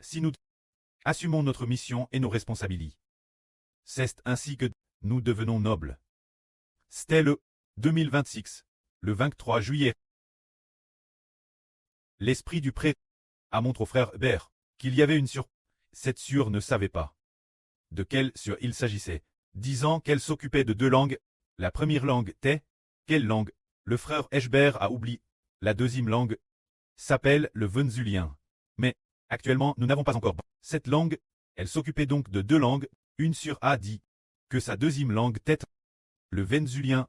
si nous assumons notre mission et nos responsabilités. C'est ainsi que nous devenons nobles. C'était le 2026, le 23 juillet. L'esprit du prêtre a montré au frère Hébert qu'il y avait une sur. Cette sûre ne savait pas de quelle sûre il s'agissait, disant qu'elle s'occupait de deux langues. La première langue était quelle langue? Le frère Hébert a oublié. La deuxième langue s'appelle le vénézuélien. Mais actuellement, nous n'avons pas encore cette langue. Elle s'occupait donc de deux langues. Une sûre a dit que sa deuxième langue était le vénézuélien.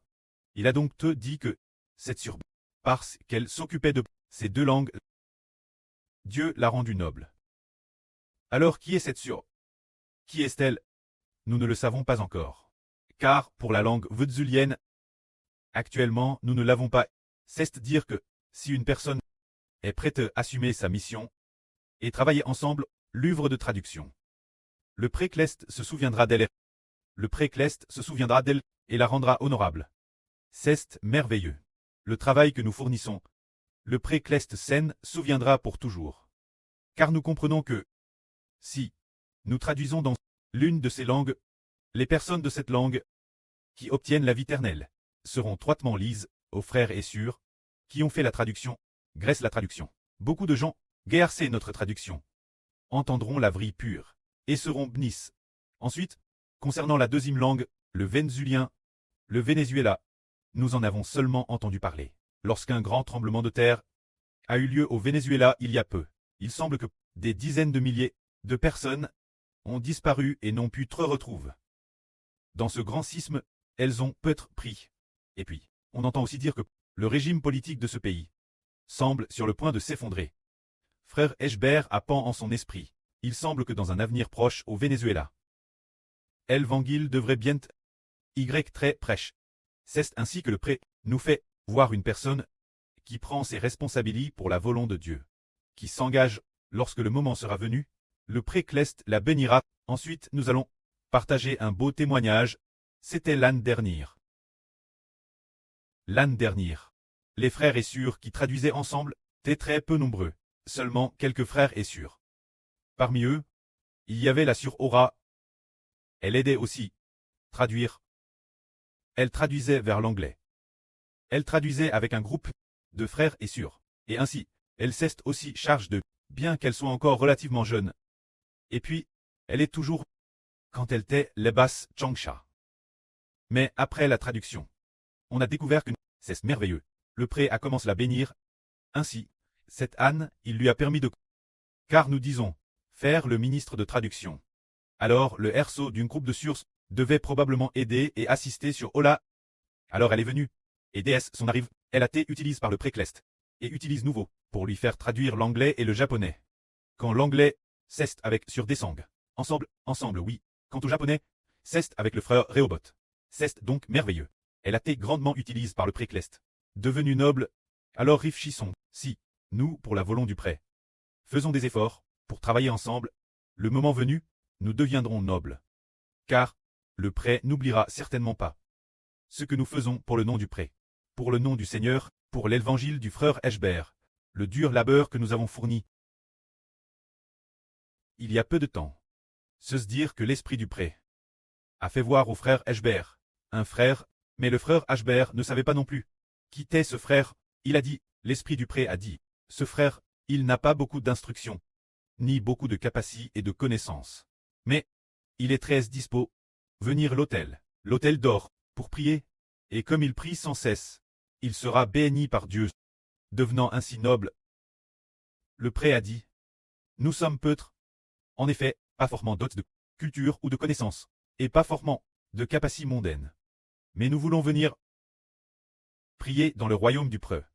Il a donc te dit que cette sûre, parce qu'elle s'occupait de ces deux langues, Dieu l'a rendue noble. Alors qui est cette sûre? Qui est-elle? Nous ne le savons pas encore. Car, pour la langue vénézuélienne, actuellement, nous ne l'avons pas. C'est dire que, si une personne est prête à assumer sa mission et travailler ensemble, l'œuvre de traduction. Le précleste se souviendra d'elle. Le précleste se souviendra d'elle et la rendra honorable. C'est merveilleux. Le travail que nous fournissons, le précleste s'en souviendra pour toujours. Car nous comprenons que, si nous traduisons dans l'une de ces langues, les personnes de cette langue qui obtiennent la vie éternelle seront étroitement liées aux frères et sœurs qui ont fait la traduction, grâce la traduction. Beaucoup de gens, guercés notre traduction, entendront la vraie pure et seront bénis. Ensuite, concernant la deuxième langue, le vénézuélien, le Venezuela, nous en avons seulement entendu parler. Lorsqu'un grand tremblement de terre a eu lieu au Venezuela il y a peu, il semble que des dizaines de milliers de personnes ont disparu et n'ont pu être retrouvées. Dans ce grand sisme, elles ont peut-être pris. Et puis, on entend aussi dire que le régime politique de ce pays semble sur le point de s'effondrer. Frère Hébert a pan en son esprit. Il semble que dans un avenir proche au Venezuela, l'évangile devrait bien très prêche. C'est ainsi que le prêtre nous fait voir une personne qui prend ses responsabilités pour la volonté de Dieu, qui s'engage lorsque le moment sera venu, le précleste la bénira. Ensuite, nous allons partager un beau témoignage. C'était l'année dernière. L'année dernière, les frères et sœurs qui traduisaient ensemble étaient très peu nombreux, seulement quelques frères et sœurs. Parmi eux, il y avait la sœur Aura. Elle aidait aussi traduire. Elle traduisait vers l'anglais. Elle traduisait avec un groupe de frères et sœurs. Et ainsi, elle s'est aussi charge de, bien qu'elle soit encore relativement jeune. Et puis, elle est toujours, quand elle était les basses Changsha. Mais après la traduction, on a découvert que c'est merveilleux. Le prêtre a commencé à la bénir. Ainsi, cette Anne, il lui a permis de... Car nous disons, faire le ministre de traduction. Alors le RSO d'une groupe de sources devait probablement aider et assister sur Ola. Alors elle est venue. Et DS son arrive, elle a été utilisée par le précleste. Et utilise nouveau, pour lui faire traduire l'anglais et le japonais. Quand l'anglais, c'est avec sur Desang. Ensemble oui. Quant au japonais, c'est avec le frère Rehoboth. C'est donc merveilleux. Elle a été grandement utilisée par le précleste. Devenu noble, alors réfléchissons, si, nous, pour la volonté du prêtre, faisons des efforts, pour travailler ensemble, le moment venu, nous deviendrons nobles. Car, le prêtre n'oubliera certainement pas ce que nous faisons pour le nom du prêtre, pour le nom du Seigneur, pour l'évangile du frère Hébert, le dur labeur que nous avons fourni. Il y a peu de temps, se dire que l'esprit du prêtre a fait voir au frère Hébert, un frère, mais le frère Hébert ne savait pas non plus qui était ce frère. Il a dit, l'esprit du prêtre a dit, ce frère, il n'a pas beaucoup d'instructions, ni beaucoup de capacités et de connaissances. Mais, il est très dispo, venir l'autel d'or, pour prier, et comme il prie sans cesse, il sera béni par Dieu, devenant ainsi noble. Le prêtre a dit, nous sommes peutres, en effet, pas fortement dotés de culture ou de connaissances, et pas fortement de capacités mondaines. Mais nous voulons venir prier dans le royaume du preux.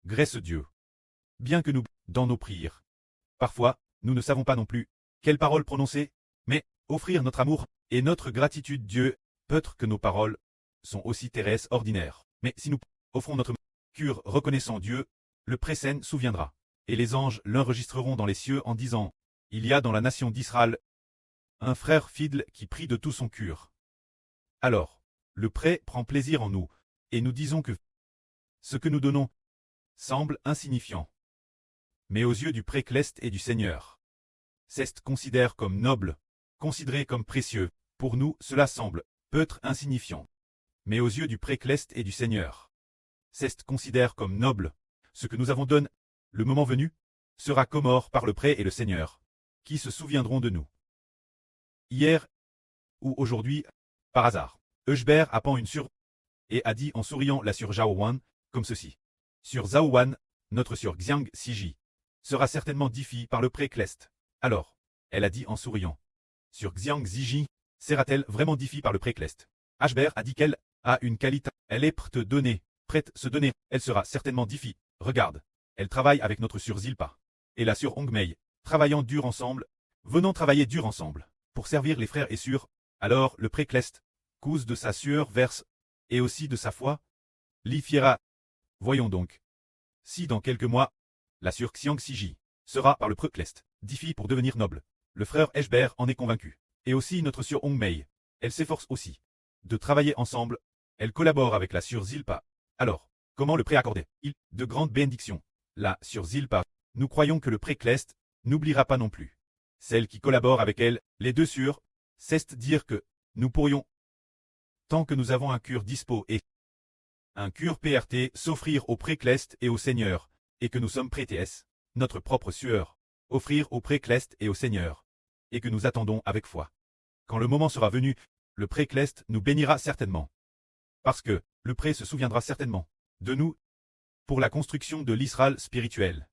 Grâce Dieu. Bien que nous, dans nos prières, parfois, nous ne savons pas non plus quelles paroles prononcer, mais offrir notre amour et notre gratitude Dieu, peut-être que nos paroles sont aussi terrestres ordinaires. Mais si nous offrons notre cure reconnaissant Dieu, le précède souviendra. Et les anges l'enregistreront dans les cieux en disant, il y a dans la nation d'Israël un frère fidèle qui prie de tout son cœur. Alors, le prêtre prend plaisir en nous, et nous disons que ce que nous donnons semble insignifiant. Mais aux yeux du précleste et du Seigneur, Cest considère comme noble, considéré comme précieux. Pour nous, cela semble peut-être insignifiant. Mais aux yeux du précleste et du Seigneur, cest considère comme noble. Ce que nous avons donné, le moment venu, sera comore par le pré et le Seigneur, qui se souviendront de nous. Hier, ou aujourd'hui, par hasard, Eusbert append une sur et a dit en souriant la sur Zhao Wan, comme ceci. Sur Zhao Wan, notre sur Xiang Siji, sera certainement diffie par le précleste. Alors, elle a dit en souriant. Sur Xiang Siji, sera-t-elle vraiment diffie par le précleste? Eusbert a dit qu'elle a une qualité, elle est prête donner, prête se donner, elle sera certainement diffie. Regarde, elle travaille avec notre sur Zilpa. Et la sur Hongmei, travaillant dur ensemble, venant travailler dur ensemble, pour servir les frères et sœurs. Alors le précleste, cause de sa sueur verse, et aussi de sa foi, l'y fiera. Voyons donc. Si dans quelques mois, la sur Xiang Siji sera par le précleste, diffie pour devenir noble, le frère Eusbert en est convaincu. Et aussi notre sur Hongmei, elle s'efforce aussi de travailler ensemble, elle collabore avec la sur Zilpa. Alors, comment le préaccordait-il de grandes bénédictions? Là, sur Zilpa, nous croyons que le précleste n'oubliera pas non plus celle qui collabore avec elle, les deux sur, c'est dire que nous pourrions, tant que nous avons un cure dispo et un cure PRT, s'offrir au précleste et au Seigneur, et que nous sommes prêtés, notre propre sueur, offrir au précleste et au Seigneur, et que nous attendons avec foi. Quand le moment sera venu, le précleste nous bénira certainement. Parce que le pré se souviendra certainement de nous pour la construction de l'Israël spirituel.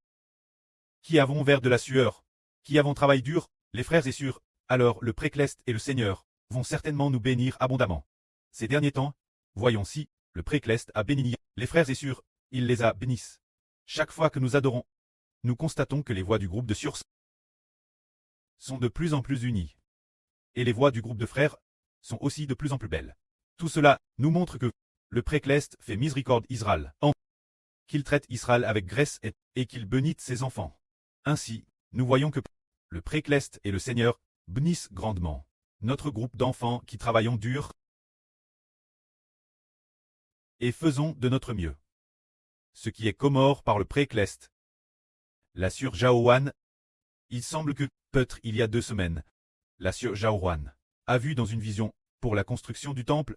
Qui avons vers de la sueur, qui avons travaillé dur, les frères et sœurs, alors le précleste et le Seigneur vont certainement nous bénir abondamment. Ces derniers temps, voyons si le précleste a béni les frères et sœurs, il les a bénissent. Chaque fois que nous adorons, nous constatons que les voix du groupe de sœurs sont de plus en plus unies. Et les voix du groupe de frères sont aussi de plus en plus belles. Tout cela nous montre que le précleste fait miséricorde Israël, qu'il traite Israël avec grâce et qu'il bénisse ses enfants. Ainsi, nous voyons que le précleste et le Seigneur bénissent grandement notre groupe d'enfants qui travaillons dur et faisons de notre mieux. Ce qui est comore par le précleste. La sur Jaowan, il semble que, peut-être il y a 2 semaines, la sur Jaowan a vu dans une vision, pour la construction du temple,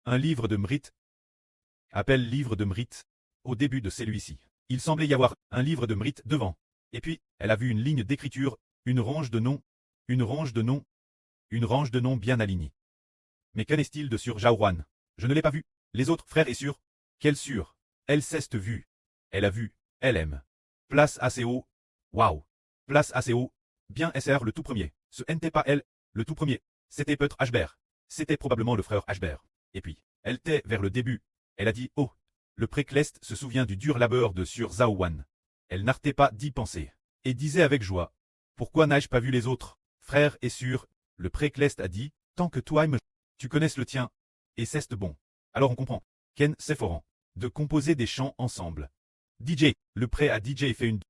un livre de Mrit, appelle livre de Mrit, au début de celui-ci. Il semblait y avoir un livre de Mrit devant. Et puis, elle a vu une ligne d'écriture, une range de noms, une range de noms, une range de noms bien alignée. Mais qu'en est-il de sur Jaowan? Je ne l'ai pas vu. Les autres frères et sœurs, quelle sûre? Elle s'est vue. Elle a vu, elle aime. Place assez haut. Waouh. Place assez haut. Bien SR le tout premier. Ce n'était pas elle, le tout premier. C'était peut-être Eusbert. C'était probablement le frère Eusbert. Et puis, elle était vers le début. Elle a dit, oh. Le précleste se souvient du dur labeur de sur Zaowan. Elle n'arrêtait pas d'y penser, et disait avec joie, pourquoi n'ai-je pas vu les autres, frères et sœurs? Le précleste a dit, tant que toi tu connaisses le tien, et c'est bon. Alors on comprend, Ken s'efforant de composer des chants ensemble. DJ, le pré à DJ fait une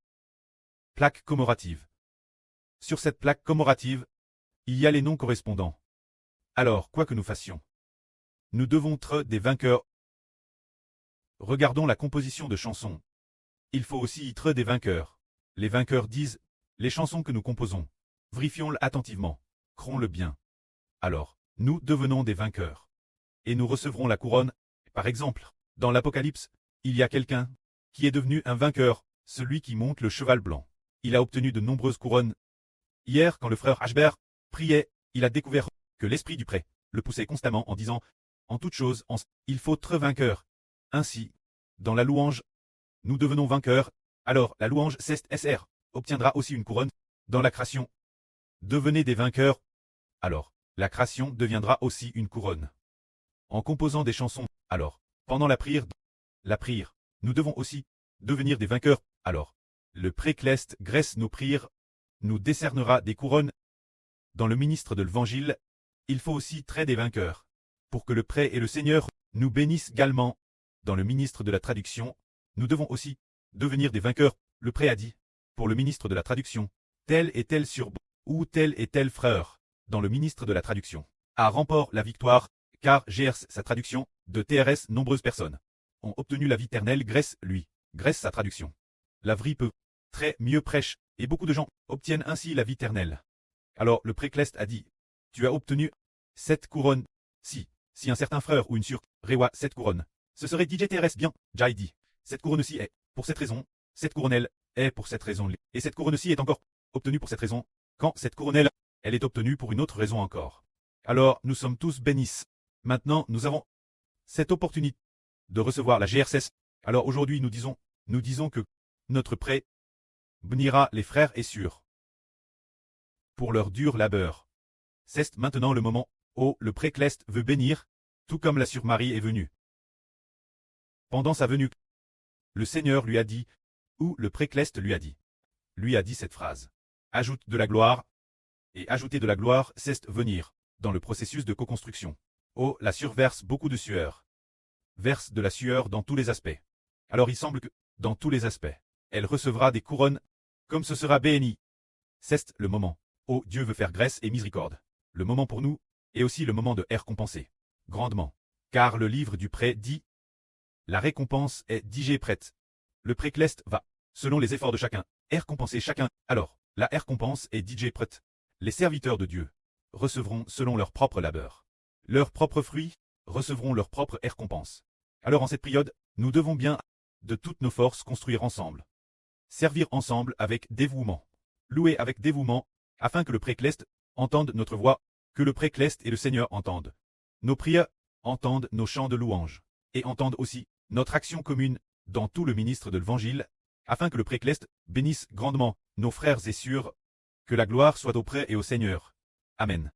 plaque commémorative. Sur cette plaque commémorative, il y a les noms correspondants. Alors, quoi que nous fassions, nous devons être des vainqueurs. Regardons la composition de chansons. Il faut aussi être des vainqueurs. Les vainqueurs disent, les chansons que nous composons, vérifions-le attentivement, crons-le bien. Alors, nous devenons des vainqueurs. Et nous recevrons la couronne. Par exemple, dans l'Apocalypse, il y a quelqu'un qui est devenu un vainqueur, celui qui monte le cheval blanc. Il a obtenu de nombreuses couronnes. Hier, quand le frère Eusbert priait, il a découvert que l'esprit du pré le poussait constamment en disant, en toute chose, il faut être vainqueur. Ainsi, dans la louange, nous devenons vainqueurs, alors la louange SR obtiendra aussi une couronne. Dans la création, devenez des vainqueurs, alors la création deviendra aussi une couronne. En composant des chansons, alors, pendant la prière, nous devons aussi devenir des vainqueurs, alors le précleste graisse nos prières, nous décernera des couronnes. Dans le ministre de l'Évangile, il faut aussi traiter des vainqueurs, pour que le pré et le Seigneur nous bénissent également. Dans le ministre de la traduction, nous devons aussi devenir des vainqueurs. Le pré a dit, pour le ministre de la traduction, tel et tel sur ou tel et tel frère, dans le ministre de la traduction, a remporté la victoire, car GRS sa traduction, de TRS nombreuses personnes ont obtenu la vie éternelle grâce lui, grâce sa traduction. La vraie peut très mieux prêche et beaucoup de gens obtiennent ainsi la vie éternelle. Alors le précleste a dit, tu as obtenu 7 couronnes. Si un certain frère ou une sœur rewa 7 couronnes, ce serait DJTRS bien, Jai dit. Cette couronne-ci est, pour cette raison, cette couronne est pour cette raison, et cette couronne-ci est encore obtenue pour cette raison, quand cette couronne elle est obtenue pour une autre raison encore. Alors nous sommes tous bénis. Maintenant nous avons cette opportunité de recevoir la GRSS. Alors aujourd'hui nous disons que notre prêt bénira les frères et sœurs pour leur dur labeur. C'est maintenant le moment où le précleste veut bénir, tout comme la sœur Marie est venue. Pendant sa venue, le Seigneur lui a dit, ou le précleste lui a dit cette phrase. Ajoute de la gloire, et ajouter de la gloire, c'est venir, dans le processus de co-construction. Oh, la sœur verse beaucoup de sueur. Verse de la sueur dans tous les aspects. Alors il semble que, dans tous les aspects, elle recevra des couronnes, comme ce sera béni. C'est le moment. Oh, Dieu veut faire grâce et miséricorde. Le moment pour nous, et aussi le moment de récompenser. Grandement. Car le livre du prêt dit, la récompense est digée prête. Le précleste va, selon les efforts de chacun, récompenser chacun. Alors, la récompense est digée prête. Les serviteurs de Dieu recevront selon leur propre labeur. Leurs propres fruits recevront leur propre récompense. Alors en cette période, nous devons bien, de toutes nos forces, construire ensemble. Servir ensemble avec dévouement. Louer avec dévouement, afin que le précleste entende notre voix, que le précleste et le Seigneur entendent nos prières, entendent nos chants de louange, et entendent aussi notre action commune dans tout le ministre de l'Évangile, afin que le précleste bénisse grandement nos frères et sœurs, que la gloire soit auprès et au Seigneur. Amen.